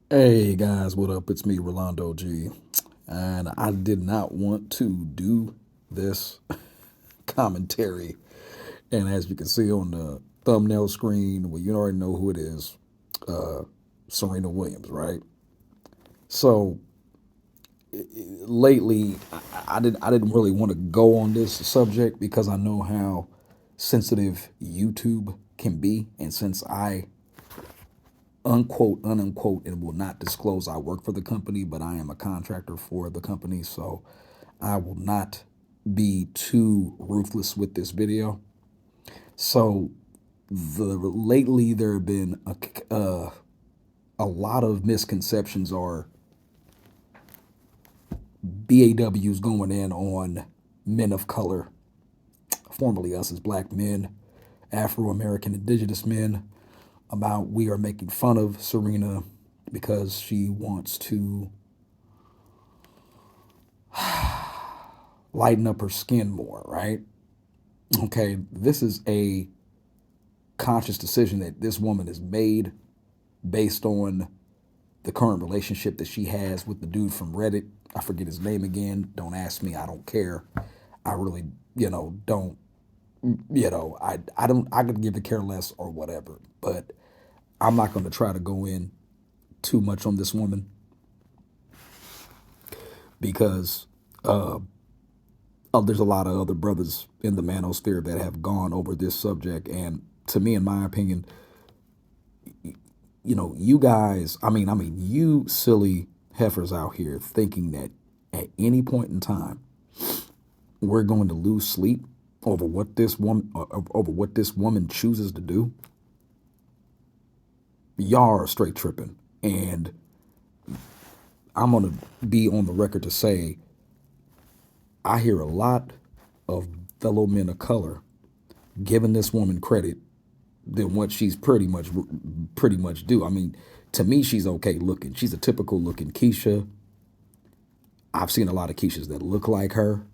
Hey guys, what up? It's me, Rolando G. And I did not want to do this commentary. And as you can see on the thumbnail screen, well, you already know who it is, Serena Williams, right? So lately, I didn't really want to go on this subject because I know how sensitive YouTube can be, and since I unquote, unquote, and will not disclose I work for the company, but I am a contractor for the company. So I will not be too ruthless with this video. So lately there have been a lot of misconceptions or BAWs going in on men of color, formerly us as black men, Afro American indigenous men, about we are making fun of Serena because she wants to lighten up her skin more, right? Okay, this is a conscious decision that this woman has made based on the current relationship that she has with the dude from Reddit. I forget his name again. Don't ask me. I don't care. I really, don't, I could give a care less or whatever, but I'm not going to try to go in too much on this woman because there's a lot of other brothers in the manosphere that have gone over this subject. And to me, in my opinion, you guys, you silly heifers out here thinking that at any point in time we're going to lose sleep over what this woman chooses to do. Y'all are straight tripping, and I'm gonna be on the record to say I hear a lot of fellow men of color giving this woman credit than what she's pretty much do. I mean, to me, she's okay looking. She's a typical looking Keisha. I've seen a lot of Keishas that look like her.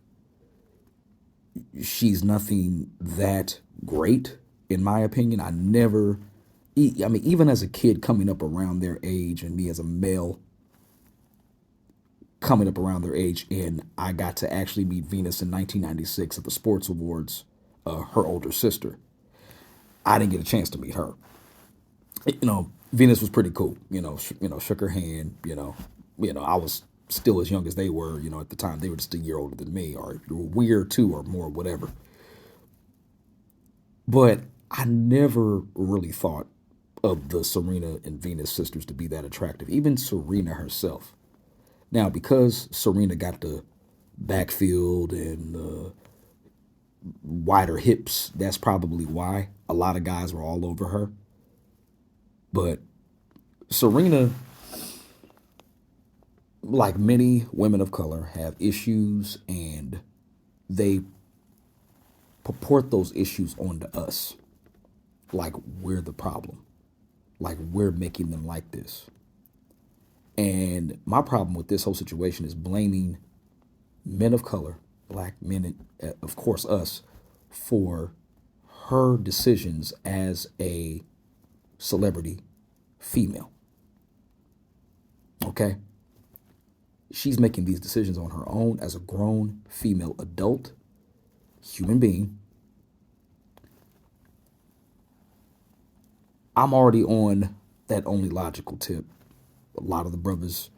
She's nothing that great, in my opinion. Even as a kid coming up around their age, and me as a male coming up around their age, and I got to actually meet Venus in 1996 at the Sports Awards, her older sister. I didn't get a chance to meet her. Venus was pretty cool. Shook her hand. I was still as young as they were. At the time they were just a year older than me, or weird too, or more, whatever. But I never really thought of the Serena and Venus sisters to be that attractive. Even Serena herself. Now, because Serena got the backfield and wider hips, that's probably why a lot of guys were all over her. But Serena, like many women of color, have issues, and they purport those issues onto us like we're the problem, like we're making them like this. And my problem with this whole situation is blaming men of color, black men, of course us, for her decisions as a celebrity female. Okay? She's making these decisions on her own as a grown female adult human being. I'm already on that only logical tip. A lot of the brothers,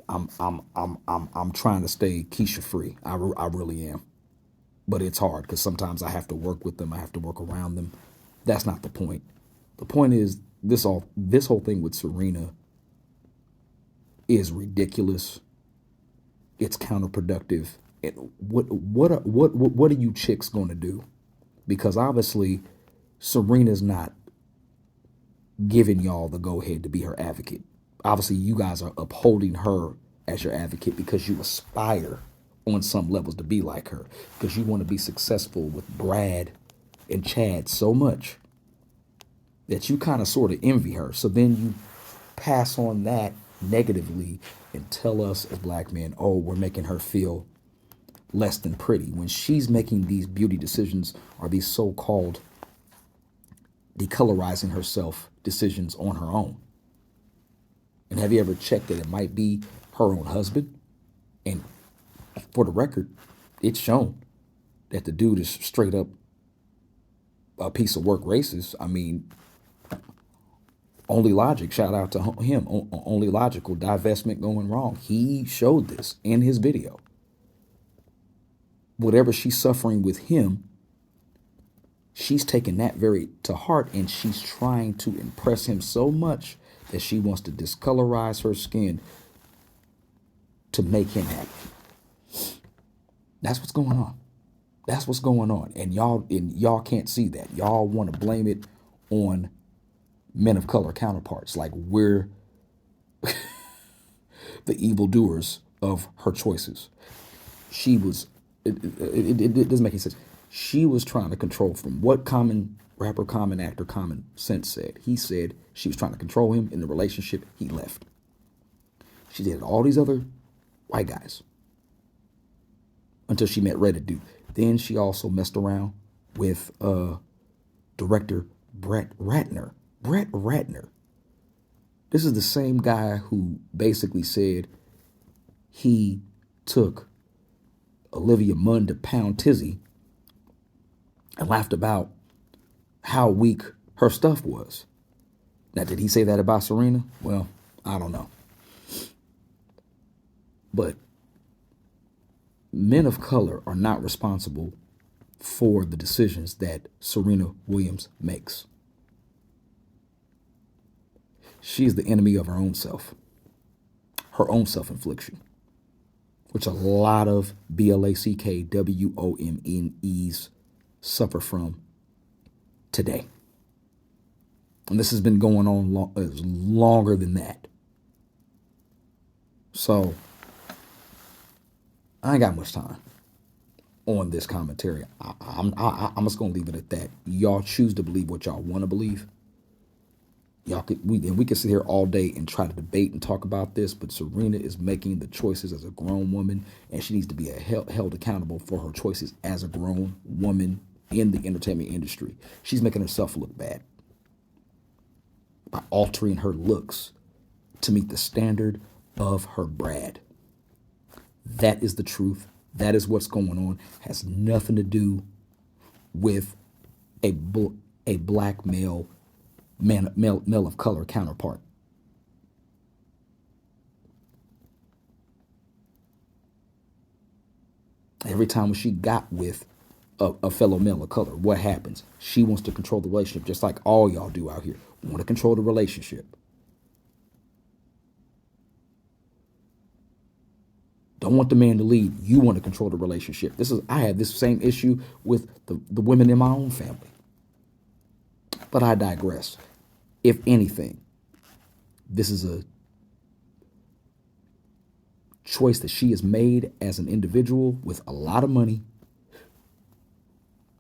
I'm trying to stay Keisha free. I really am, but it's hard because sometimes I have to work with them. I have to work around them. That's not the point. The point is this whole thing with Serena is ridiculous. It's counterproductive. And what are you chicks going to do? Because obviously Serena's not giving y'all the go ahead to be her advocate. Obviously, you guys are upholding her as your advocate because you aspire on some levels to be like her, because you want to be successful with Brad and Chad so much that you kind of sort of envy her. So then you pass on that negatively and tell us as black men, oh, we're making her feel less than pretty when she's making these beauty decisions or these so-called decolorizing herself decisions on her own. And have you ever checked that it might be her own husband? And for the record, it's shown that the dude is straight up a piece of work racist. I mean, only logic, shout out to him, only logical, divestment going wrong. He showed this in his video. Whatever she's suffering with him, she's taking that very to heart, and she's trying to impress him so much that she wants to discolorize her skin to make him happy. That's what's going on. That's what's going on. And y'all can't see that. Y'all want to blame it on men of color counterparts, like we're the evildoers of her choices. She was, it doesn't make any sense. She was trying to control, from what common rapper, common actor, common sense said. He said she was trying to control him in the relationship. He left. She did all these other white guys until she met Reddit dude. Then she also messed around with director Brett Ratner. Brett Ratner. This is the same guy who basically said he took Olivia Munn to Pound Tizzy and laughed about how weak her stuff was. Now, did he say that about Serena? Well, I don't know. But men of color are not responsible for the decisions that Serena Williams makes. She is the enemy of her own self-infliction, which a lot of BLACKWOMNEs suffer from today. And this has been going on longer than that. So I ain't got much time on this commentary. I'm just gonna leave it at that. Y'all choose to believe what y'all want to believe. We can sit here all day and try to debate and talk about this, but Serena is making the choices as a grown woman, and she needs to be held accountable for her choices as a grown woman in the entertainment industry. She's making herself look bad by altering her looks to meet the standard of her Brad. That is the truth. That is what's going on. Has nothing to do with a black male of color counterpart. Every time she got with a fellow male of color, what happens? She wants to control the relationship, just like all y'all do out here. Want to control the relationship. Don't want the man to lead. You want to control the relationship. I have this same issue with the women in my own family. But I digress. If anything, this is a choice that she has made as an individual with a lot of money,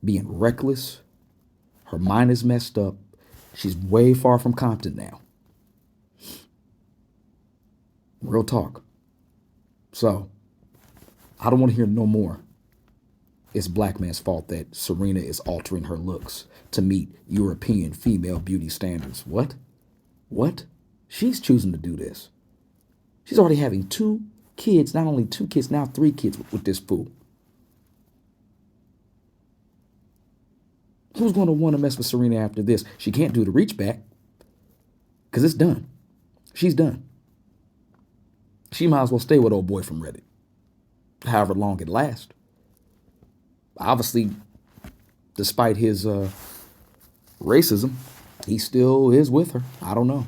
being reckless. Her mind is messed up. She's way far from Compton now. Real talk. So, I don't want to hear no more. It's black man's fault that Serena is altering her looks to meet European female beauty standards. What? She's choosing to do this. She's already having 2 kids, not only 2 kids, now 3 kids with this fool. Who's going to want to mess with Serena after this? She can't do the reach back because it's done. She's done. She might as well stay with old boy from Reddit, however long it lasts. Obviously, despite his racism, he still is with her. I don't know.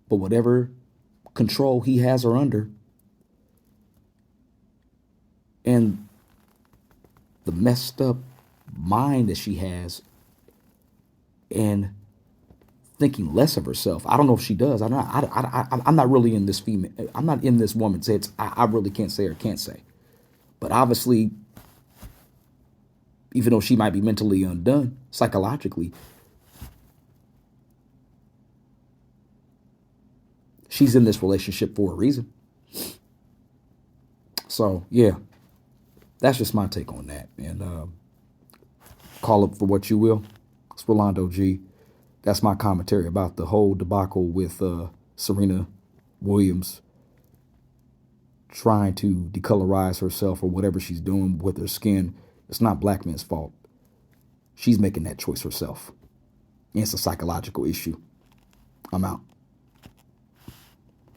But whatever control he has her under, and the messed up mind that she has, and thinking less of herself. I don't know if she does. I'm not really in this female. I'm not in this woman's head. I really can't say or can't say. But obviously, even though she might be mentally undone psychologically, she's in this relationship for a reason. So, yeah, that's just my take on that. And call it for what you will. It's Rolando G. That's my commentary about the whole debacle with Serena Williams trying to decolorize herself or whatever she's doing with her skin. It's not black men's fault. She's making that choice herself. And it's a psychological issue. I'm out.